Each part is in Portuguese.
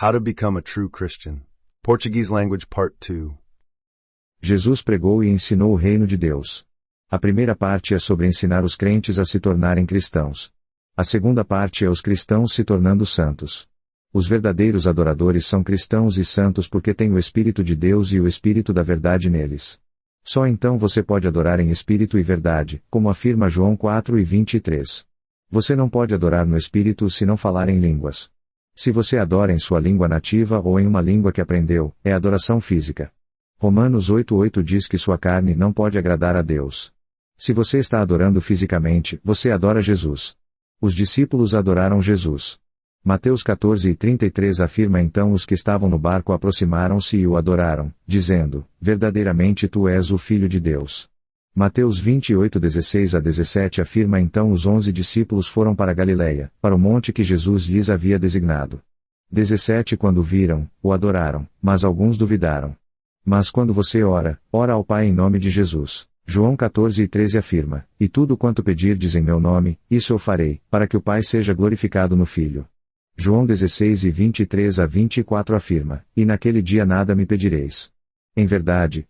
How to Become a True Christian. Portuguese Language Part 2. Jesus pregou e ensinou o reino de Deus. A primeira parte é sobre ensinar os crentes a se tornarem cristãos. A segunda parte é os cristãos se tornando santos. Os verdadeiros adoradores são cristãos e santos porque têm o Espírito de Deus e o Espírito da verdade neles. Só então você pode adorar em espírito e verdade, como afirma João 4:23. Você não pode adorar no espírito se não falar em línguas. Se você adora em sua língua nativa ou em uma língua que aprendeu, é adoração física. Romanos 8:8 diz que sua carne não pode agradar a Deus. Se você está adorando fisicamente, você adora Jesus. Os discípulos adoraram Jesus. Mateus 14:33 afirma então os que estavam no barco aproximaram-se e o adoraram, dizendo, verdadeiramente tu és o Filho de Deus. Mateus 28:16-17 afirma então os 11 discípulos foram para Galileia, para o monte que Jesus lhes havia designado. 17 Quando viram, o adoraram, mas alguns duvidaram. Mas quando você ora, ora ao Pai em nome de Jesus. João 14:13 afirma, e tudo quanto pedirdes em meu nome, isso eu farei, para que o Pai seja glorificado no Filho. João 16:23-24 afirma, e naquele dia nada me pedireis. Em verdade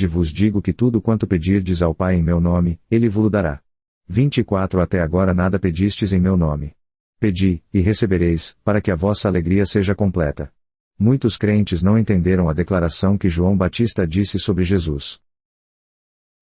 vos digo que tudo quanto pedirdes ao Pai em meu nome, Ele vo-lo dará. 24 Até agora nada pedistes em meu nome. Pedi, e recebereis, para que a vossa alegria seja completa. Muitos crentes não entenderam a declaração que João Batista disse sobre Jesus.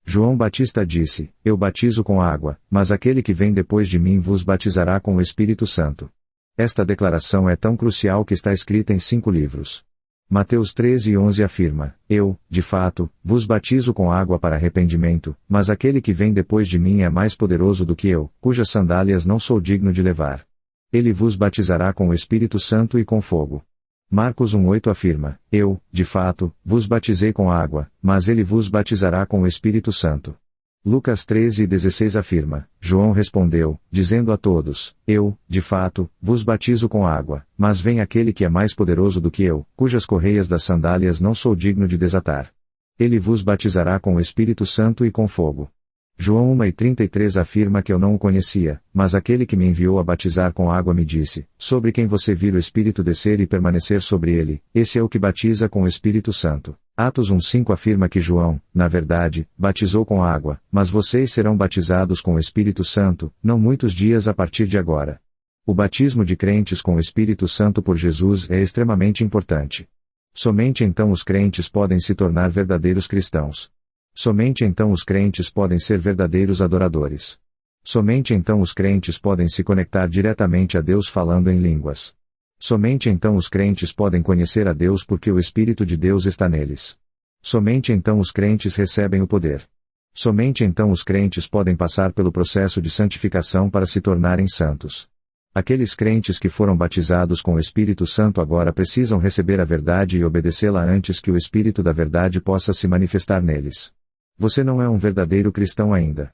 João Batista disse, eu batizo com água, mas aquele que vem depois de mim vos batizará com o Espírito Santo. Esta declaração é tão crucial que está escrita em 5 livros. Mateus 13:11 afirma, eu, de fato, vos batizo com água para arrependimento, mas aquele que vem depois de mim é mais poderoso do que eu, cujas sandálias não sou digno de levar. Ele vos batizará com o Espírito Santo e com fogo. Marcos 1:8 afirma, eu, de fato, vos batizei com água, mas ele vos batizará com o Espírito Santo. Lucas 13:16 afirma, João respondeu, dizendo a todos, eu, de fato, vos batizo com água, mas vem aquele que é mais poderoso do que eu, cujas correias das sandálias não sou digno de desatar. Ele vos batizará com o Espírito Santo e com fogo. João 1:33 afirma que eu não o conhecia, mas aquele que me enviou a batizar com água me disse, sobre quem você vir o Espírito descer e permanecer sobre ele, esse é o que batiza com o Espírito Santo. Atos 1:5 afirma que João, na verdade, batizou com água, mas vocês serão batizados com o Espírito Santo, não muitos dias a partir de agora. O batismo de crentes com o Espírito Santo por Jesus é extremamente importante. Somente então os crentes podem se tornar verdadeiros cristãos. Somente então os crentes podem ser verdadeiros adoradores. Somente então os crentes podem se conectar diretamente a Deus falando em línguas. Somente então os crentes podem conhecer a Deus porque o Espírito de Deus está neles. Somente então os crentes recebem o poder. Somente então os crentes podem passar pelo processo de santificação para se tornarem santos. Aqueles crentes que foram batizados com o Espírito Santo agora precisam receber a verdade e obedecê-la antes que o Espírito da verdade possa se manifestar neles. Você não é um verdadeiro cristão ainda.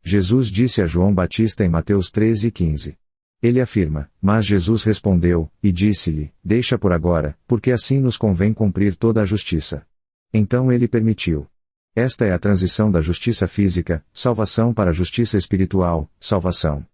Jesus disse a João Batista em Mateus 13:15. Ele afirma, mas Jesus respondeu, e disse-lhe, deixa por agora, porque assim nos convém cumprir toda a justiça. Então ele permitiu. Esta é a transição da justiça física, salvação para a justiça espiritual, salvação.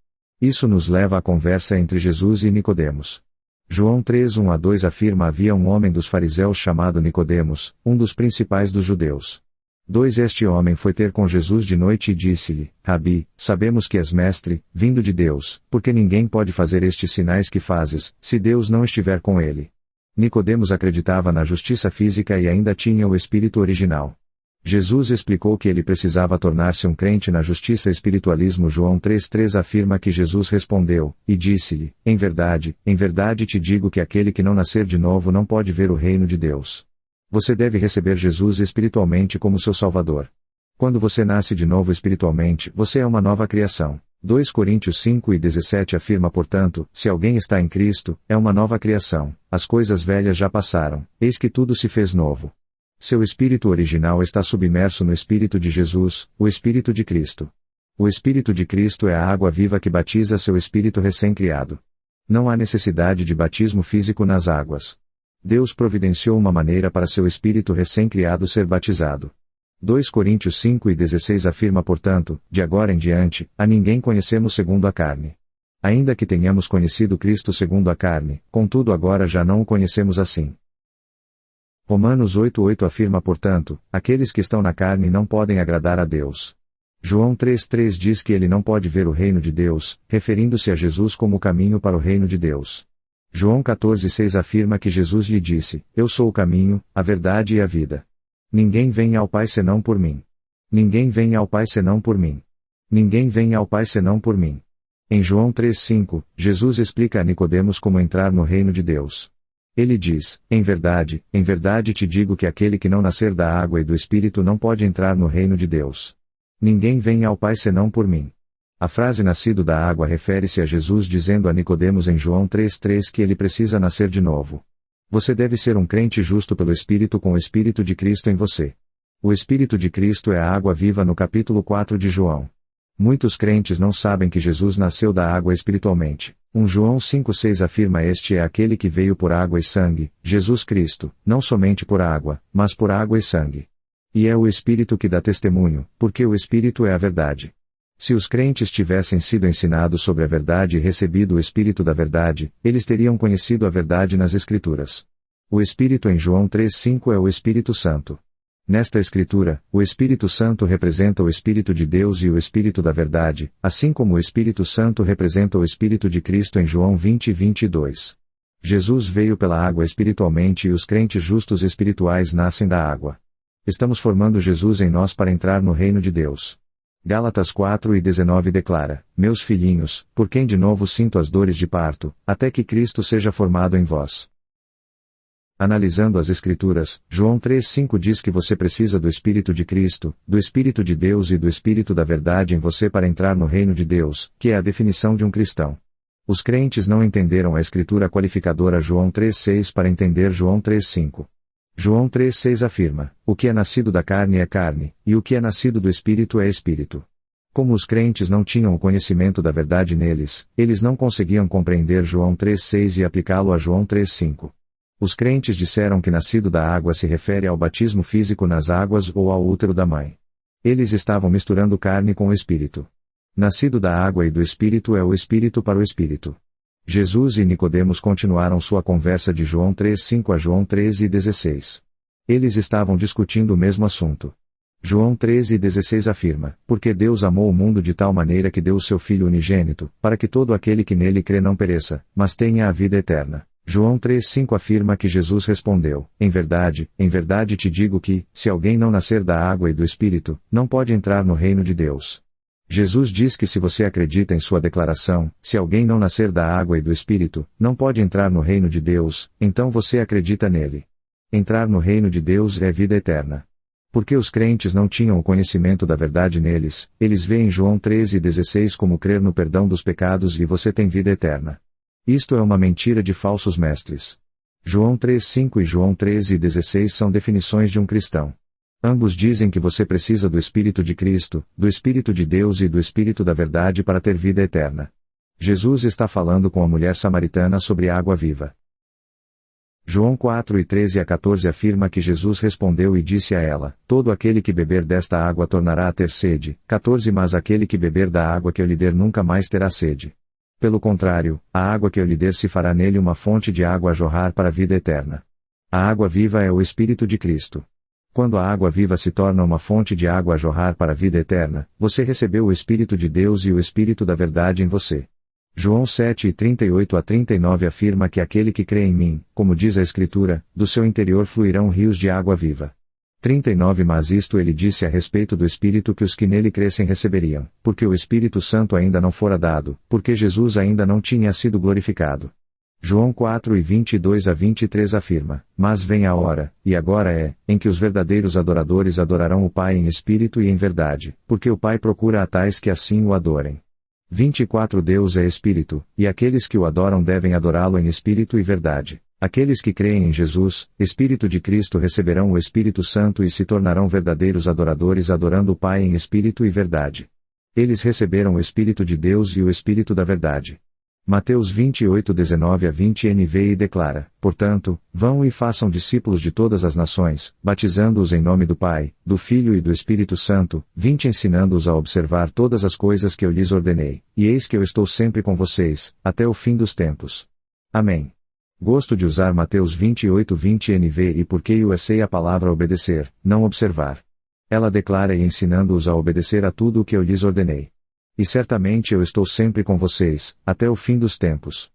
Isso nos leva à conversa entre Jesus e Nicodemos. João 3:1-2 afirma havia um homem dos fariseus chamado Nicodemos, um dos principais dos judeus. 2 Este homem foi ter com Jesus de noite e disse-lhe, Rabi, sabemos que és mestre, vindo de Deus, porque ninguém pode fazer estes sinais que fazes, se Deus não estiver com ele. Nicodemos acreditava na justiça física e ainda tinha o espírito original. Jesus explicou que ele precisava tornar-se um crente na justiça espiritualismo. João 3:3 afirma que Jesus respondeu, e disse-lhe, em verdade te digo que aquele que não nascer de novo não pode ver o reino de Deus. Você deve receber Jesus espiritualmente como seu Salvador. Quando você nasce de novo espiritualmente, você é uma nova criação. 2 Coríntios 5:17 afirma portanto, se alguém está em Cristo, é uma nova criação, as coisas velhas já passaram, eis que tudo se fez novo. Seu espírito original está submerso no Espírito de Jesus, o Espírito de Cristo. O Espírito de Cristo é a água viva que batiza seu espírito recém-criado. Não há necessidade de batismo físico nas águas. Deus providenciou uma maneira para seu espírito recém-criado ser batizado. 2 Coríntios 5:16 afirma portanto, de agora em diante, a ninguém conhecemos segundo a carne. Ainda que tenhamos conhecido Cristo segundo a carne, contudo agora já não o conhecemos assim. Romanos 8:8 afirma, portanto, aqueles que estão na carne não podem agradar a Deus. João 3:3 diz que ele não pode ver o reino de Deus, referindo-se a Jesus como o caminho para o reino de Deus. João 14:6 afirma que Jesus lhe disse, eu sou o caminho, a verdade e a vida. Ninguém vem ao Pai senão por mim. Ninguém vem ao Pai senão por mim. Ninguém vem ao Pai senão por mim. Em João 3:5, Jesus explica a Nicodemos como entrar no reino de Deus. Ele diz, em verdade te digo que aquele que não nascer da água e do Espírito não pode entrar no reino de Deus. Ninguém vem ao Pai senão por mim. A frase nascido da água refere-se a Jesus dizendo a Nicodemos em João 3:3 que ele precisa nascer de novo. Você deve ser um crente justo pelo Espírito com o Espírito de Cristo em você. O Espírito de Cristo é a água viva no capítulo 4 de João. Muitos crentes não sabem que Jesus nasceu da água espiritualmente. João 5:6 afirma este é aquele que veio por água e sangue, Jesus Cristo, não somente por água, mas por água e sangue. E é o Espírito que dá testemunho, porque o Espírito é a verdade. Se os crentes tivessem sido ensinados sobre a verdade e recebido o Espírito da verdade, eles teriam conhecido a verdade nas Escrituras. O Espírito em João 3:5 é o Espírito Santo. Nesta Escritura, o Espírito Santo representa o Espírito de Deus e o Espírito da verdade, assim como o Espírito Santo representa o Espírito de Cristo em João 20:22. Jesus veio pela água espiritualmente e os crentes justos espirituais nascem da água. Estamos formando Jesus em nós para entrar no reino de Deus. Gálatas 4:19 declara, meus filhinhos, por quem de novo sinto as dores de parto, até que Cristo seja formado em vós. Analisando as Escrituras, João 3:5 diz que você precisa do Espírito de Cristo, do Espírito de Deus e do Espírito da verdade em você para entrar no reino de Deus, que é a definição de um cristão. Os crentes não entenderam a Escritura qualificadora João 3:6 para entender João 3:5. João 3:6 afirma, o que é nascido da carne é carne, e o que é nascido do Espírito é Espírito. Como os crentes não tinham o conhecimento da verdade neles, eles não conseguiam compreender João 3:6 e aplicá-lo a João 3:5. Os crentes disseram que nascido da água se refere ao batismo físico nas águas ou ao útero da mãe. Eles estavam misturando carne com o Espírito. Nascido da água e do Espírito é o Espírito para o Espírito. Jesus e Nicodemos continuaram sua conversa de João 3:5 a João 13:16. Eles estavam discutindo o mesmo assunto. João 13:16 afirma, porque Deus amou o mundo de tal maneira que deu o seu Filho unigênito, para que todo aquele que nele crê não pereça, mas tenha a vida eterna. João 3:5 afirma que Jesus respondeu, em verdade te digo que, se alguém não nascer da água e do Espírito, não pode entrar no reino de Deus. Jesus diz que se você acredita em sua declaração, se alguém não nascer da água e do Espírito, não pode entrar no reino de Deus, então você acredita nele. Entrar no reino de Deus é vida eterna. Porque os crentes não tinham o conhecimento da verdade neles, eles veem João 13:16 como crer no perdão dos pecados e você tem vida eterna. Isto é uma mentira de falsos mestres. João 3:5 e João 13:16 são definições de um cristão. Ambos dizem que você precisa do Espírito de Cristo, do Espírito de Deus e do Espírito da verdade para ter vida eterna. Jesus está falando com a mulher samaritana sobre água viva. João 4:13-14 afirma que Jesus respondeu e disse a ela, todo aquele que beber desta água tornará a ter sede, 14 mas aquele que beber da água que eu lhe der nunca mais terá sede. Pelo contrário, a água que eu lhe der se fará nele uma fonte de água a jorrar para a vida eterna. A água viva é o Espírito de Cristo. Quando a água viva se torna uma fonte de água a jorrar para a vida eterna, você recebeu o Espírito de Deus e o Espírito da verdade em você. João 7:38-39 afirma que aquele que crê em mim, como diz a Escritura, do seu interior fluirão rios de água viva. 39 Mas isto ele disse a respeito do Espírito que os que nele crescem receberiam, porque o Espírito Santo ainda não fora dado, porque Jesus ainda não tinha sido glorificado. João 4:22-23 afirma, mas vem a hora, e agora é, em que os verdadeiros adoradores adorarão o Pai em espírito e em verdade, porque o Pai procura a tais que assim o adorem. 24 Deus é Espírito, e aqueles que o adoram devem adorá-lo em espírito e verdade. Aqueles que creem em Jesus, Espírito de Cristo receberão o Espírito Santo e se tornarão verdadeiros adoradores adorando o Pai em espírito e verdade. Eles receberam o Espírito de Deus e o Espírito da verdade. Mateus 28, 19 a 20 NVI declara: Portanto, vão e façam discípulos de todas as nações, batizando-os em nome do Pai, do Filho e do Espírito Santo, 20 ensinando-os a observar todas as coisas que eu lhes ordenei, e eis que eu estou sempre com vocês, até o fim dos tempos. Amém. Gosto de usar Mateus 28, 20 NVI porque eu sei a palavra obedecer, não observar. Ela declara e ensinando-os a obedecer a tudo o que eu lhes ordenei. E certamente eu estou sempre com vocês, até o fim dos tempos.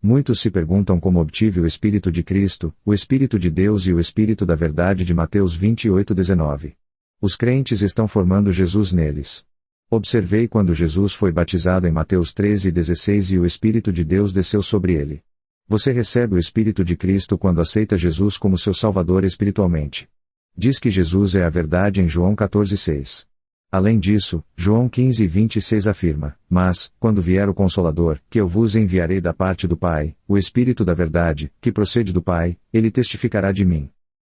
Muitos se perguntam como obtive o Espírito de Cristo, o Espírito de Deus e o Espírito da Verdade de Mateus 28, 19. Os crentes estão formando Jesus neles. Observei quando Jesus foi batizado em Mateus 13, 16 e o Espírito de Deus desceu sobre ele. Você recebe o Espírito de Cristo quando aceita Jesus como seu Salvador espiritualmente. Diz que Jesus é a verdade em João 14, 6. Além disso, João 15, 26 afirma: Mas, quando vier o Consolador, que eu vos enviarei da parte do Pai, o Espírito da Verdade, que procede do Pai, ele testificará de mim.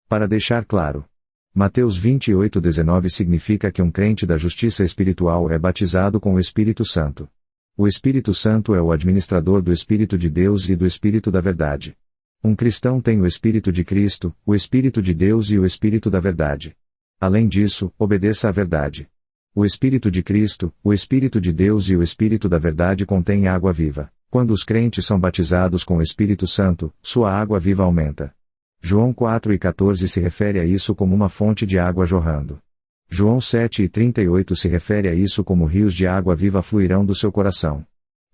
Para deixar claro, Mateus 28, 19 significa que um crente da justiça espiritual é batizado com o Espírito Santo. O Espírito Santo é o administrador do Espírito de Deus e do Espírito da Verdade. Um cristão tem o Espírito de Cristo, o Espírito de Deus e o Espírito da Verdade. Além disso, obedeça à verdade. O Espírito de Cristo, o Espírito de Deus e o Espírito da Verdade contêm água viva. Quando os crentes são batizados com o Espírito Santo, sua água viva aumenta. João 4 e 14 se refere a isso como uma fonte de água jorrando. João 7 e 38 se refere a isso como rios de água viva fluirão do seu coração.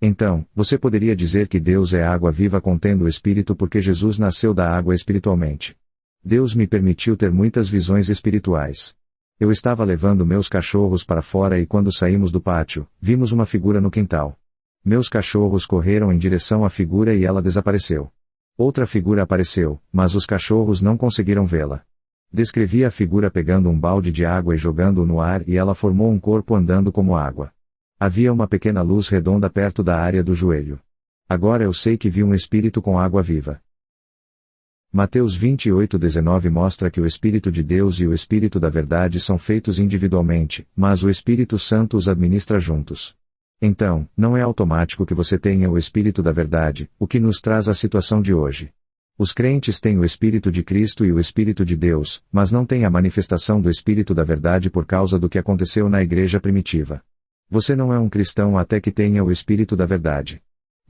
Então, você poderia dizer que Deus é água viva contendo o Espírito porque Jesus nasceu da água espiritualmente. Deus me permitiu ter muitas visões espirituais. Eu estava levando meus cachorros para fora e quando saímos do pátio, vimos uma figura no quintal. Meus cachorros correram em direção à figura e ela desapareceu. Outra figura apareceu, mas os cachorros não conseguiram vê-la. Descrevi a figura pegando um balde de água e jogando-o no ar e ela formou um corpo andando como água. Havia uma pequena luz redonda perto da área do joelho. Agora eu sei que vi um espírito com água viva. Mateus 28, 19 mostra que o Espírito de Deus e o Espírito da Verdade são feitos individualmente, mas o Espírito Santo os administra juntos. Então, não é automático que você tenha o Espírito da Verdade, o que nos traz à situação de hoje. Os crentes têm o Espírito de Cristo e o Espírito de Deus, mas não têm a manifestação do Espírito da Verdade por causa do que aconteceu na igreja primitiva. Você não é um cristão até que tenha o Espírito da Verdade.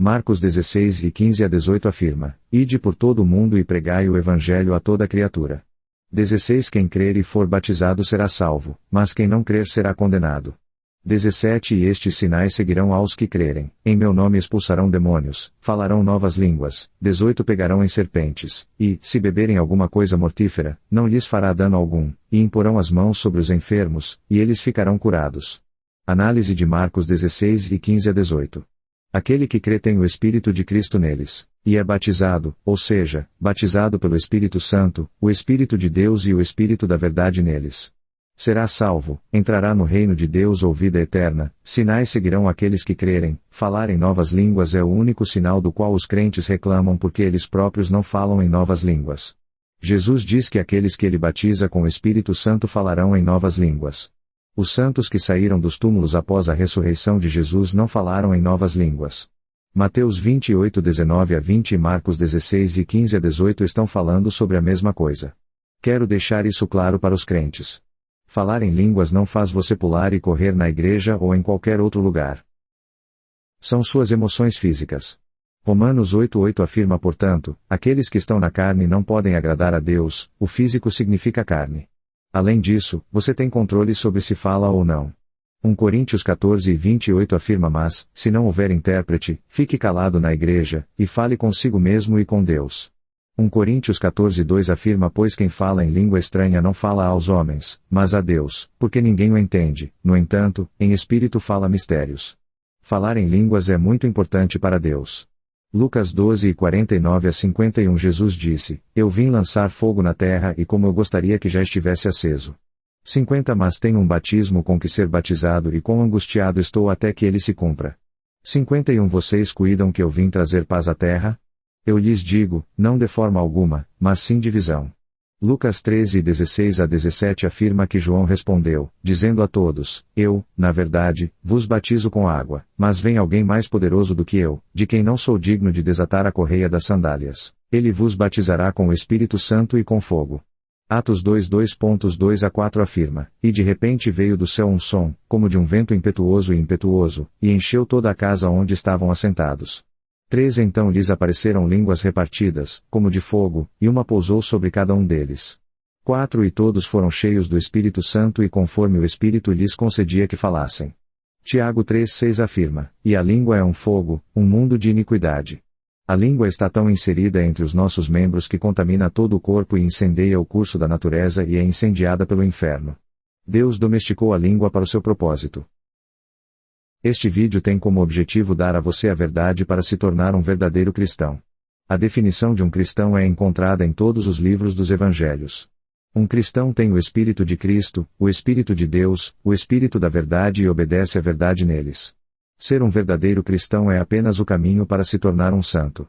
Marcos 16 e 15 a 18 afirma: Ide por todo o mundo e pregai o Evangelho a toda criatura. 16 Quem crer e for batizado será salvo, mas quem não crer será condenado. 17 E estes sinais seguirão aos que crerem: em meu nome expulsarão demônios, falarão novas línguas, 18 Pegarão em serpentes, e, se beberem alguma coisa mortífera, não lhes fará dano algum, e imporão as mãos sobre os enfermos, e eles ficarão curados. Análise de Marcos 16 e 15 a 18. Aquele que crê tem o Espírito de Cristo neles, e é batizado, ou seja, batizado pelo Espírito Santo, o Espírito de Deus e o Espírito da Verdade neles. Será salvo, entrará no reino de Deus ou vida eterna, sinais seguirão aqueles que crerem, falar em novas línguas é o único sinal do qual os crentes reclamam porque eles próprios não falam em novas línguas. Jesus diz que aqueles que ele batiza com o Espírito Santo falarão em novas línguas. Os santos que saíram dos túmulos após a ressurreição de Jesus não falaram em novas línguas. Mateus 28, 19 a 20 e Marcos 16 e 15 a 18 estão falando sobre a mesma coisa. Quero deixar isso claro para os crentes. Falar em línguas não faz você pular e correr na igreja ou em qualquer outro lugar. São suas emoções físicas. Romanos 8:8 afirma, portanto, aqueles que estão na carne não podem agradar a Deus, o físico significa carne. Além disso, você tem controle sobre se fala ou não. 1 Coríntios 14 e 28 afirma: mas, se não houver intérprete, fique calado na igreja, e fale consigo mesmo e com Deus. 1 Coríntios 14, 2 afirma: pois quem fala em língua estranha não fala aos homens, mas a Deus, porque ninguém o entende, no entanto, em espírito fala mistérios. Falar em línguas é muito importante para Deus. Lucas 12 e 49 a 51 Jesus disse: Eu vim lançar fogo na terra e como eu gostaria que já estivesse aceso. 50 Mas tenho um batismo com que ser batizado e quão angustiado estou até que ele se cumpra. 51 Vocês cuidam que eu vim trazer paz à terra? Eu lhes digo, não de forma alguma, mas sim divisão. Lucas 13:16-17 afirma que João respondeu, dizendo a todos, eu, na verdade, vos batizo com água, mas vem alguém mais poderoso do que eu, de quem não sou digno de desatar a correia das sandálias. Ele vos batizará com o Espírito Santo e com fogo. Atos 2:2-2-4 afirma, e de repente veio do céu um som, como de um vento impetuoso, e encheu toda a casa onde estavam assentados. 3 Então lhes apareceram línguas repartidas, como de fogo, e uma pousou sobre cada um deles. 4 E todos foram cheios do Espírito Santo e conforme o Espírito lhes concedia que falassem. Tiago 3:6 afirma, e a língua é um fogo, um mundo de iniquidade. A língua está tão inserida entre os nossos membros que contamina todo o corpo e incendeia o curso da natureza e é incendiada pelo inferno. Deus domesticou a língua para o seu propósito. Este vídeo tem como objetivo dar a você a verdade para se tornar um verdadeiro cristão. A definição de um cristão é encontrada em todos os livros dos evangelhos. Um cristão tem o Espírito de Cristo, o Espírito de Deus, o Espírito da verdade e obedece à verdade neles. Ser um verdadeiro cristão é apenas o caminho para se tornar um santo.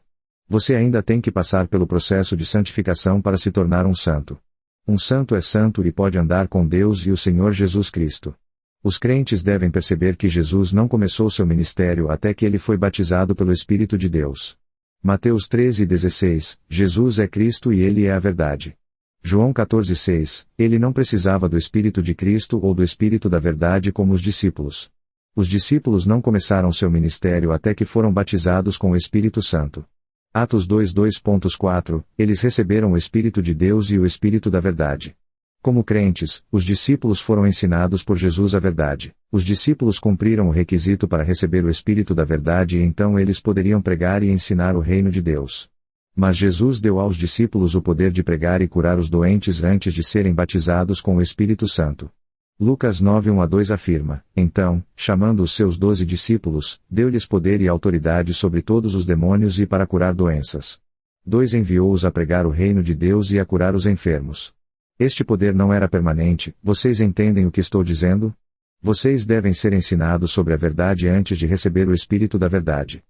Você ainda tem que passar pelo processo de santificação para se tornar um santo. Um santo é santo e pode andar com Deus e o Senhor Jesus Cristo. Os crentes devem perceber que Jesus não começou seu ministério até que ele foi batizado pelo Espírito de Deus. Mateus 13:16, Jesus é Cristo e ele é a verdade. João 14:6, ele não precisava do Espírito de Cristo ou do Espírito da verdade como os discípulos. Os discípulos não começaram seu ministério até que foram batizados com o Espírito Santo. Atos 2:2.4, eles receberam o Espírito de Deus e o Espírito da verdade. Como crentes, os discípulos foram ensinados por Jesus a verdade. Os discípulos cumpriram o requisito para receber o Espírito da verdade e então eles poderiam pregar e ensinar o reino de Deus. Mas Jesus deu aos discípulos o poder de pregar e curar os doentes antes de serem batizados com o Espírito Santo. Lucas 9:1-2 afirma, então, chamando os seus 12 discípulos, deu-lhes poder e autoridade sobre todos os demônios e para curar doenças. 2 Enviou-os a pregar o reino de Deus e a curar os enfermos. Este poder não era permanente, vocês entendem o que estou dizendo? Vocês devem ser ensinados sobre a verdade antes de receber o Espírito da verdade.